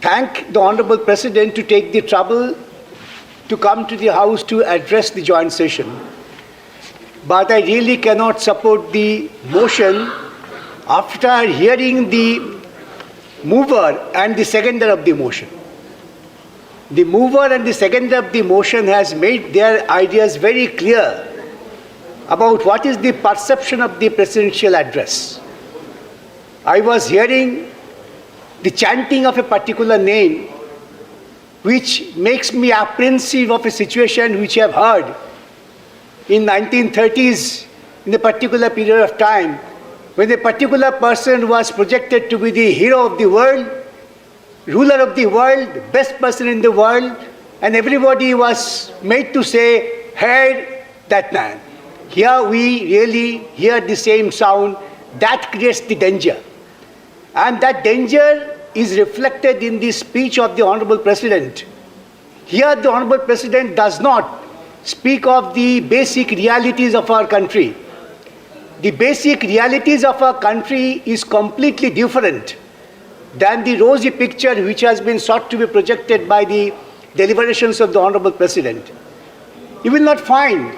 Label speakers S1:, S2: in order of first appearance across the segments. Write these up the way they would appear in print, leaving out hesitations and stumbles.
S1: thank the Honorable President to take the trouble to come to the House to address the joint session. But I really cannot support the motion after hearing the mover and the seconder of the motion. The mover and the seconder of the motion has made their ideas very clear about what is the perception of the presidential address. I was hearing the chanting of a particular name, which makes me apprehensive of a situation which I have heard in 1930s, in a particular period of time, when a particular person was projected to be the hero of the world, ruler of the world, best person in the world, and everybody was made to say, "Hey, that man." Here we really hear the same sound. That creates the danger. And that danger is reflected in the speech of the Honorable President. Here the Honorable President does not speak of the basic realities of our country. The basic realities of our country is completely different than the rosy picture which has been sought to be projected by the deliberations of the Honorable President. You will not find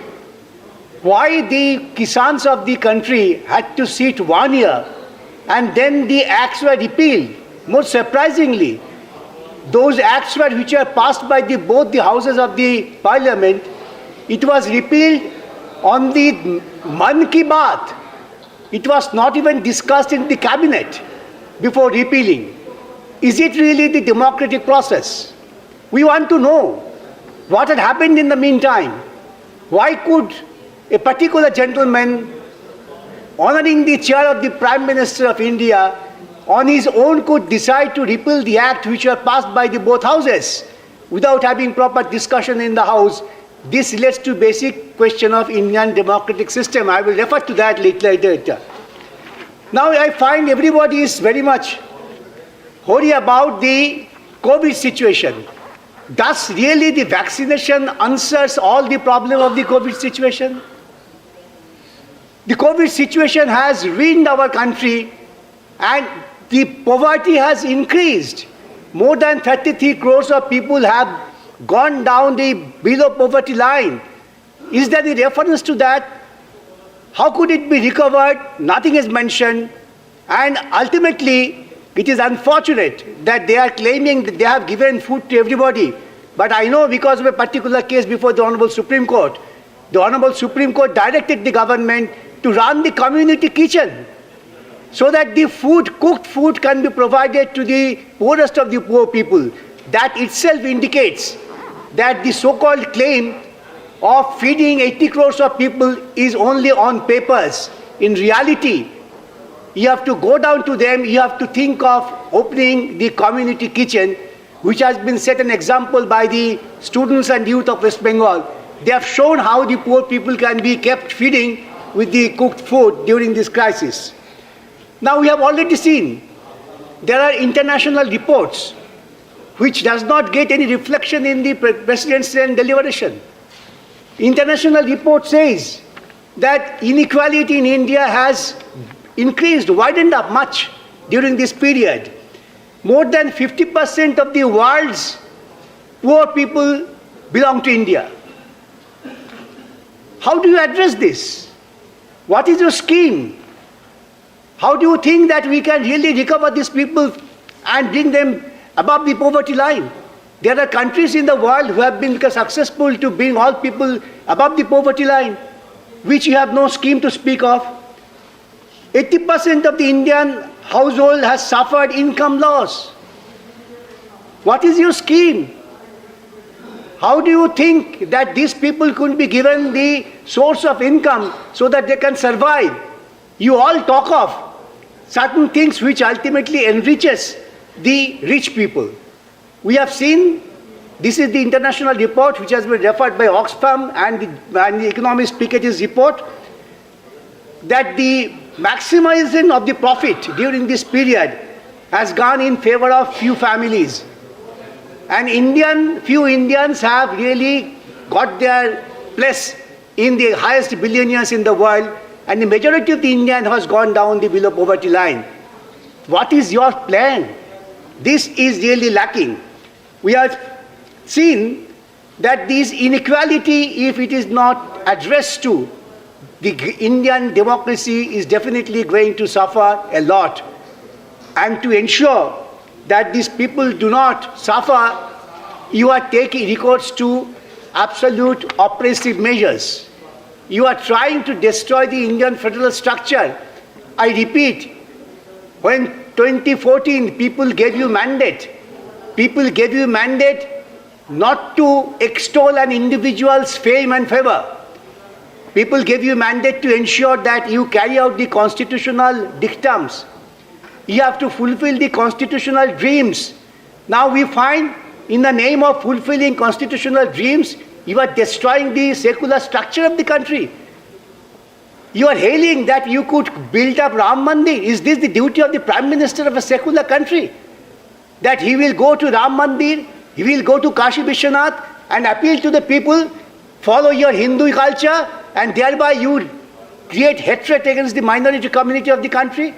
S1: why the Kisans of the country had to sit 1 year and then the acts were repealed. Most surprisingly, those acts which were passed by both the houses of the parliament, it was repealed on the Man Ki Baat. It was not even discussed in the cabinet before repealing. Is it really the democratic process? We want to know what had happened in the meantime. Why could a particular gentleman honoring the chair of the Prime Minister of India on his own could decide to repeal the act which were passed by both houses without having proper discussion in the House? This relates to basic question of Indian democratic system. I will refer to that later. Now I find everybody is very much worried about the COVID situation. Does really the vaccination answers all the problem of the COVID situation? The COVID situation has ruined our country and the poverty has increased. More than 33 crores of people have gone down the below poverty line. Is there any reference to that? How could it be recovered? Nothing is mentioned. And ultimately, it is unfortunate that they are claiming that they have given food to everybody. But I know because of a particular case before the Honorable Supreme Court, the Honorable Supreme Court directed the government to run the community kitchen so that the cooked food can be provided to the poorest of the poor people. That itself indicates that the so-called claim of feeding 80 crores of people is only on papers. In reality, you have to go down to them, you have to think of opening the community kitchen, which has been set an example by the students and youth of West Bengal. They have shown how the poor people can be kept feeding with the cooked food during this crisis. Now we have already seen there are international reports which does not get any reflection in the President's deliberation. International report says that inequality in India has increased, widened up much during this period. More than 50% of the world's poor people belong to India. How do you address this? What is your scheme? How do you think that we can really recover these people and bring them above the poverty line? There are countries in the world who have been successful to bring all people above the poverty line, which you have no scheme to speak of. 80% of the Indian household has suffered income loss. What is your scheme? How do you think that these people could be given the source of income so that they can survive? You all talk of certain things which ultimately enriches the rich people. We have seen, this is the international report which has been referred by Oxfam and the economist Piketty's report, that the maximization of the profit during this period has gone in favor of few families. And few Indians have really got their place in the highest billionaires in the world, and the majority of the Indian has gone down the below poverty line. What is your plan? This is really lacking. We have seen that this inequality, if it is not addressed to, the Indian democracy is definitely going to suffer a lot. And to ensure that these people do not suffer, you are taking recourse to absolute oppressive measures. You are trying to destroy the Indian federal structure. I repeat, when 2014 people gave you mandate not to extol an individual's fame and favor. People gave you mandate to ensure that you carry out the constitutional dictums. You have to fulfill the constitutional dreams. Now we find, in the name of fulfilling constitutional dreams, you are destroying the secular structure of the country. You are hailing that you could build up Ram Mandir. Is this the duty of the Prime Minister of a secular country? That he will go to Ram Mandir, he will go to Kashi Vishwanath and appeal to the people, follow your Hindu culture, and thereby you create hatred against the minority community of the country?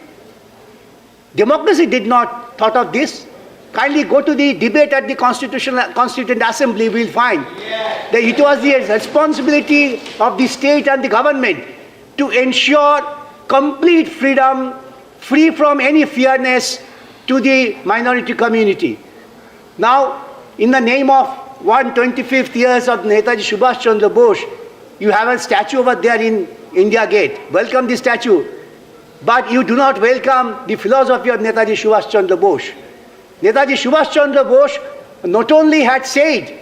S1: Democracy did not thought of this. Kindly go to the debate at the Constituent Assembly, we will find that it was the responsibility of the state and the government to ensure complete freedom, free from any fairness to the minority community. Now, in the name of 125th years of Netaji Subhash Chandra Bose, you have a statue over there in India Gate. Welcome the statue. But you do not welcome the philosophy of Netaji Subhash Chandra Bose. Netaji Subhash Chandra Bose not only had said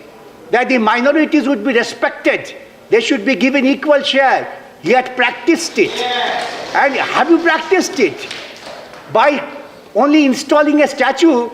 S1: that the minorities would be respected, they should be given equal share, he had practiced it. And have you practiced it? By only installing a statue,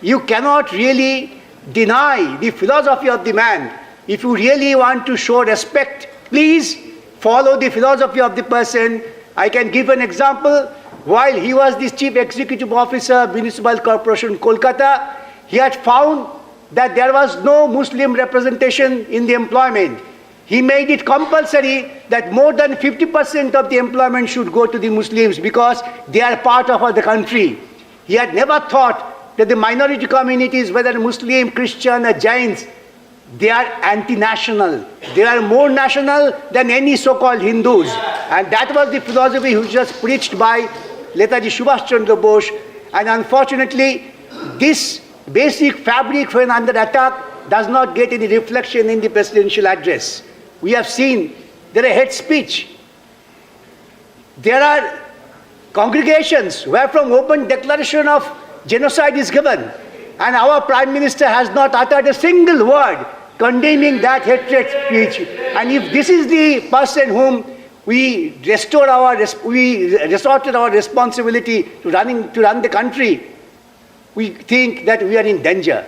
S1: you cannot really deny the philosophy of the man. If you really want to show respect, please follow the philosophy of the person. I can give an example. While he was the Chief Executive Officer, Municipal Corporation, Kolkata, he had found that there was no Muslim representation in the employment. He made it compulsory that more than 50% of the employment should go to the Muslims because they are part of the country. He had never thought that the minority communities, whether Muslim, Christian or Jains, they are anti-national. They are more national than any so-called Hindus. And that was the philosophy which was preached by Netaji Subhash Chandra Bose. And unfortunately, this basic fabric when under attack does not get any reflection in the presidential address. We have seen there are hate speech. There are congregations where from open declaration of genocide is given. And our Prime Minister has not uttered a single word condemning that hatred speech. And if this is the person whom we resorted our responsibility to run the country, we think that we are in danger.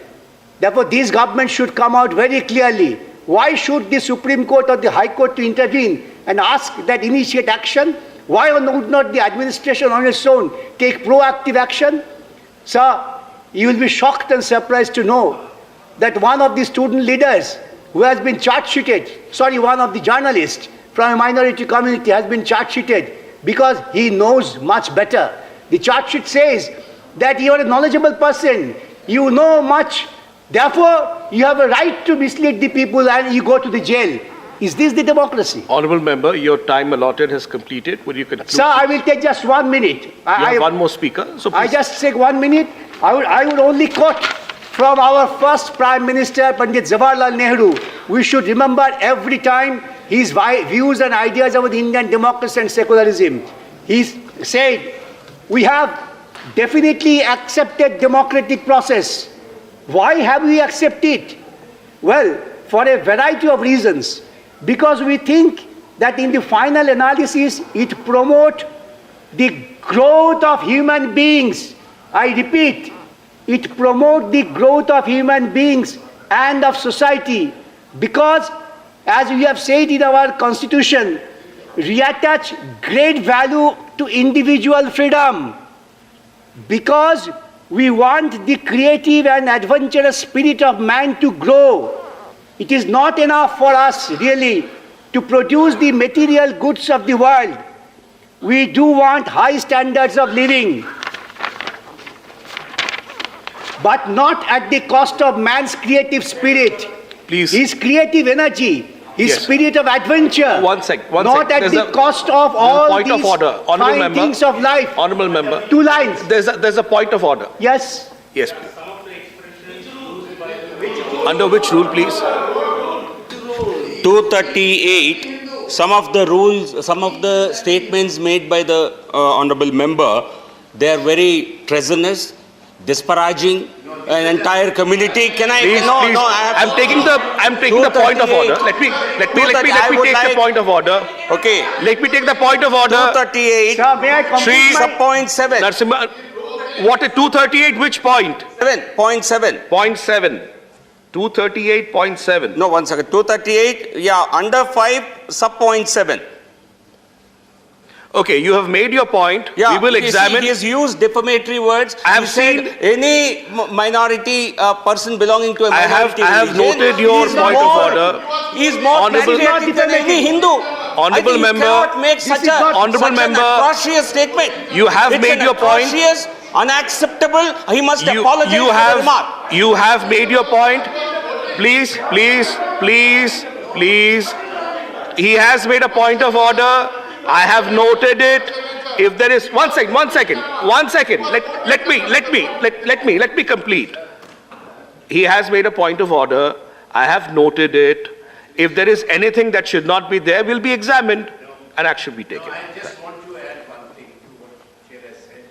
S1: Therefore, this government should come out very clearly. Why should the Supreme Court or the High Court to intervene and ask that initiate action? Why would not the administration on its own take proactive action? Sir, you will be shocked and surprised to know that one of the student leaders who has been charge-sheeted, one of the journalists from a minority community has been charge-sheeted because he knows much better. The charge sheet says that you are a knowledgeable person, you know much, therefore you have a right to mislead the people and you go to the jail. Is this the democracy?
S2: Honourable Member, your time allotted has completed. Would you conclude?
S1: Sir, I will take just 1 minute.
S2: You have one more speaker. So
S1: I just take 1 minute. I would only quote from our first Prime Minister, Pandit Jawaharlal Nehru. We should remember every time his views and ideas about Indian democracy and secularism. He said, we have definitely accepted democratic process. Why have we accepted? Well, for a variety of reasons. Because we think that in the final analysis, it promotes the growth of human beings. I repeat, it promotes the growth of human beings and of society. Because, as we have said in our constitution, we attach great value to individual freedom. Because we want the creative and adventurous spirit of man to grow. It is not enough for us, really, to produce the material goods of the world. We do want high standards of living. but not at the cost of man's creative spirit,
S2: Please.
S1: his creative energy, his
S2: Yes.
S1: spirit of adventure.
S2: One sec.
S1: Not at
S2: There's
S1: the
S2: a-
S1: cost of
S2: there's a
S1: all
S2: point of
S1: these
S2: order. Honourable
S1: fine
S2: member.
S1: things of life.
S2: Honourable member,
S1: 2 lines.
S2: there's a point of order.
S1: Yes.
S2: Yes, please. Under which rule, please?
S3: 238, some of the rules, some of the statements made by the honorable member, they are very treasonous, disparaging an entire community. Can I?
S2: Please,
S3: no,
S2: please.
S3: no. I have,
S2: I'm taking the point of order.
S3: 238.
S2: Let me take the point of order.
S3: Okay.
S2: Let me take the point of order.
S3: 238.
S1: Sir, may I complete
S2: Shri-
S1: my...
S3: Point 7.
S2: Narasimha, what is 238? Which point?
S3: 7.7.
S2: Point 7. 238.7.
S3: No, 1 second. 238. Yeah, under 5, sub point 7.
S2: Okay, you have made your point.
S3: Yeah,
S2: We will
S3: you see,
S2: examine.
S3: he has used defamatory words.
S2: I have
S3: He said
S2: seen-
S3: any minority person belonging to a
S2: I have
S3: minority religion
S2: noted your
S3: is
S2: point of
S3: more-
S2: order.
S3: He is more
S2: Honourable-
S3: patriotic than any Hindu.
S2: Honourable
S3: I think
S2: member,
S3: you cannot make
S1: this
S3: such
S1: is not-
S2: Honourable
S3: such
S2: member,
S3: an atrocious statement.
S2: you have
S3: It's
S2: made
S3: an
S2: your point.
S3: atrocious, unacceptable. He must apologize
S2: you
S3: for the
S2: have
S3: remark.
S2: you have made your point. Please, please, please, please. He has made a point of order. I have noted it. If there is one second. Let me complete. He has made a point of order. I have noted it. If there is anything that should not be there, will be examined and action be taken.
S4: I just want to add one thing to what Chair has said.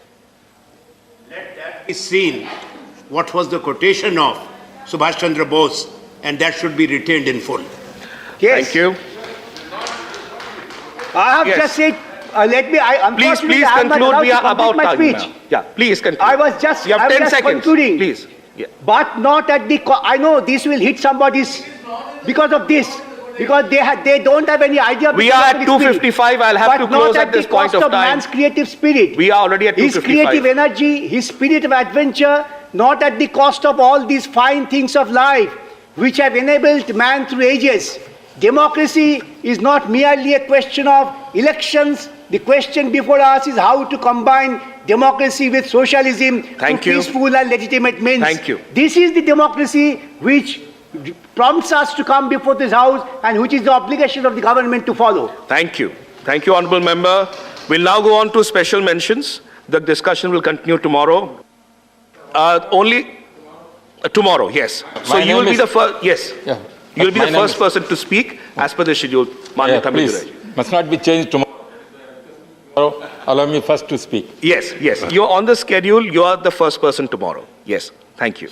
S4: Let that be seen what was the quotation of Subhash Chandra Bose, and that should be retained in full.
S1: Yes.
S2: Thank you.
S1: I have
S2: Yes.
S1: just said,
S2: Please
S1: unfortunately, I am not
S2: conclude.
S1: allowed
S2: We
S1: to
S2: are
S1: complete
S2: about
S1: my
S2: time
S1: speech.
S2: now. Yeah, please conclude.
S1: I was just-
S2: You have
S1: I was
S2: 10
S1: just
S2: seconds.
S1: concluding.
S2: Please. Yeah.
S1: But not at the I know this will hit somebody's because of this. Because they don't have any idea of the
S2: We are at
S1: philosophy spirit.
S2: 2:55. I'll have
S1: But
S2: to close
S1: not
S2: at this
S1: the
S2: point
S1: cost
S2: of time.
S1: man's creative spirit.
S2: We are already at
S1: His
S2: 2:55.
S1: creative energy, his spirit of adventure, not at the cost of all these fine things of life which have enabled man through ages. Democracy is not merely a question of elections. The question before us is how to combine democracy with socialism
S2: Thank
S1: through
S2: you.
S1: peaceful and legitimate means.
S2: Thank you.
S1: This is the democracy which prompts us to come before this house and which is the obligation of the government to follow.
S2: Thank you. Thank you, Honourable Member. We'll now go on to special mentions. The discussion will continue tomorrow. Tomorrow, yes. So
S5: My
S2: you will
S5: name
S2: be
S5: is-
S2: the first, yes.
S5: Yeah.
S2: You will be
S5: My
S2: the
S5: name
S2: first
S5: is-
S2: person to speak as per the schedule. Manya
S5: Yeah, please,
S2: Thamizharai.
S5: must not be changed tomorrow. Allow me first to speak.
S2: Yes, yes. You're on the schedule. You are the first person tomorrow. Yes. Thank you.